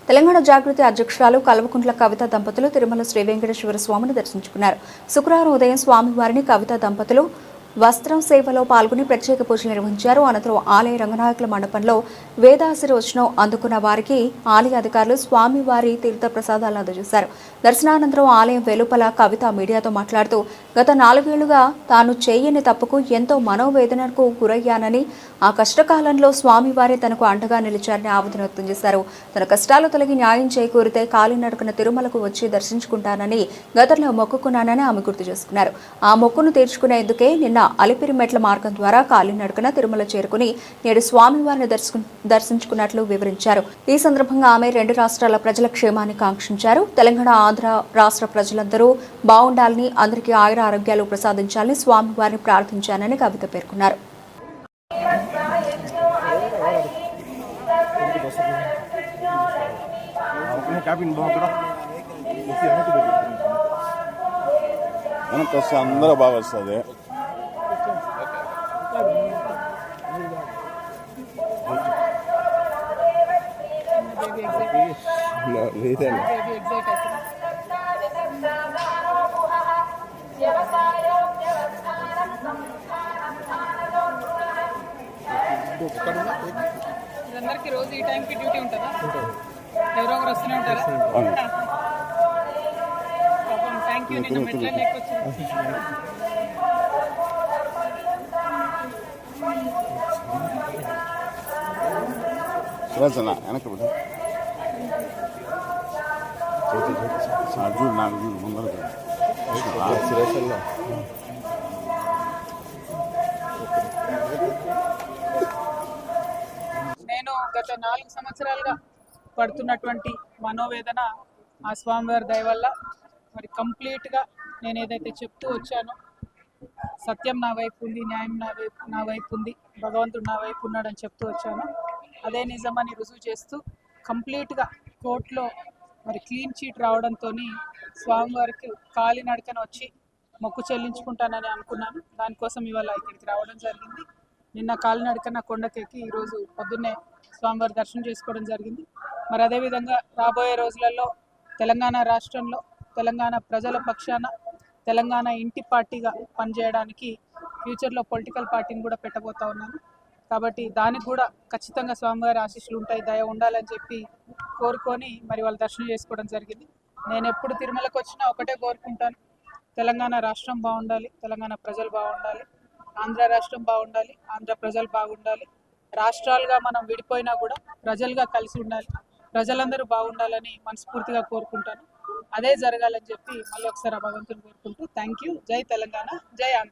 తెలంగాణ జాగృతి అధ్యక్షురాలు కల్వకుంట్ల కవిత దంపతులు తిరుమల శ్రీ వెంకటేశ్వర స్వామిని దర్శించుకున్నారు. శుక్రవారం ఉదయం స్వామివారిని కవిత దంపతులు వస్త్రం సేవలో పాల్గొని ప్రత్యేక పూజలు నిర్వహించారు. అనంతరం ఆలయ రంగనాయకుల మండపంలో వేదాశీర్వచనం అందుకున్న వారికి ఆలయ అధికారులు స్వామివారి తీర్థ ప్రసాదాలను అందజేశారు. దర్శనానంతరం ఆలయం వెలుపల కవిత మీడియాతో మాట్లాడుతూ గత 4 ఏళ్లుగా తాను చేయని తప్పుకు ఎంతో మనోవేదనకు గురయ్యానని, ఆ కష్టకాలంలో స్వామివారే తనకు అండగా నిలిచారని ఆవేదన వ్యక్తం చేశారు. తన కష్టాలు తొలగి న్యాయం చేకూరితే కాలినడకన తిరుమలకు వచ్చి దర్శించుకుంటానని గతంలో మొక్కుకున్నానని ఆమె గుర్తు చేసుకున్నారు. ఆ మొక్కును తీర్చుకునేందుకే నిన్న అలిపిరి మెట్ల మార్గం ద్వారా కాలినడకన తిరుమల చేరుకుని నేడు స్వామివారిని దర్శించుకున్నట్లు వివరించారు. ఈ సందర్భంగా ఆమె 2 రాష్ట్రాల ప్రజల క్షేమాన్ని కాంక్షించారు. తెలంగాణ, ఆంధ్ర రాష్ట్ర ప్రజలందరూ బాగుండాలని, అందరికీ ఆయుర ఆరోగ్యాలు ప్రసాదించాలని స్వామివారిని ప్రార్థించానని కవిత పేర్కొన్నారు. అందరూ బాగా వస్తుంది. అందరికి రోజు ఈ టైంకి డ్యూటీ ఉంటుందా? ఎవరో ఒకరు వస్తూనే ఉంటారా? Thank you. నిన్న మెట్ల లేకొచ్చింది. సురేష్ వెనక్కి బిడ్డ చూడు, నాకు చూడు ముందర సురేష్ నేను గత 4 సంవత్సరాలుగా పడుతున్నటువంటి మనోవేదన ఆ స్వామివారి దయ వల్ల మరి కంప్లీట్గా నేను ఏదైతే చెప్తూ వచ్చానో, సత్యం నా వైపు ఉంది, న్యాయం నా వైపు ఉంది, భగవంతుడు నా వైపు ఉన్నాడని చెప్తూ వచ్చాను. అదే నిజమని రుజువు చేస్తూ కంప్లీట్గా కోర్టులో మరి క్లీన్ చీట్ రావడంతో స్వామివారికి కాలినడకన వచ్చి మొక్కు చెల్లించుకుంటానని అనుకున్నాను. దానికోసం ఇవాళ ఇక్కడికి రావడం జరిగింది. నిన్న కాలినడకన కొండకెక్కి ఈరోజు పొద్దున్నే స్వామివారి దర్శనం చేసుకోవడం జరిగింది. మరి అదేవిధంగా రాబోయే రోజులలో తెలంగాణ రాష్ట్రంలో తెలంగాణ ప్రజల పక్షాన తెలంగాణ ఇంటి పార్టీగా పనిచేయడానికి ఫ్యూచర్లో పొలిటికల్ పార్టీని కూడా పెట్టబోతా ఉన్నాను. కాబట్టి దానికి కూడా ఖచ్చితంగా స్వామివారి ఆశీస్సులు ఉంటాయి, దయ ఉండాలని చెప్పి కోరుకొని మరి వాళ్ళు దర్శనం చేసుకోవడం జరిగింది. నేను ఎప్పుడు తిరుమలకు వచ్చినా ఒకటే కోరుకుంటాను, తెలంగాణ రాష్ట్రం బాగుండాలి, తెలంగాణ ప్రజలు బాగుండాలి, ఆంధ్ర రాష్ట్రం బాగుండాలి, ఆంధ్ర ప్రజలు బాగుండాలి. రాష్ట్రాలుగా మనం విడిపోయినా కూడా ప్రజలుగా కలిసి ఉండాలి, ప్రజలందరూ బాగుండాలని మనస్ఫూర్తిగా కోరుకుంటాను. అదే జరగాలని చెప్పి మళ్ళీ ఒకసారి భగవంతుని కోరుకుంటూ థ్యాంక్ యూ. జై తెలంగాణ, జై ఆంధ్ర.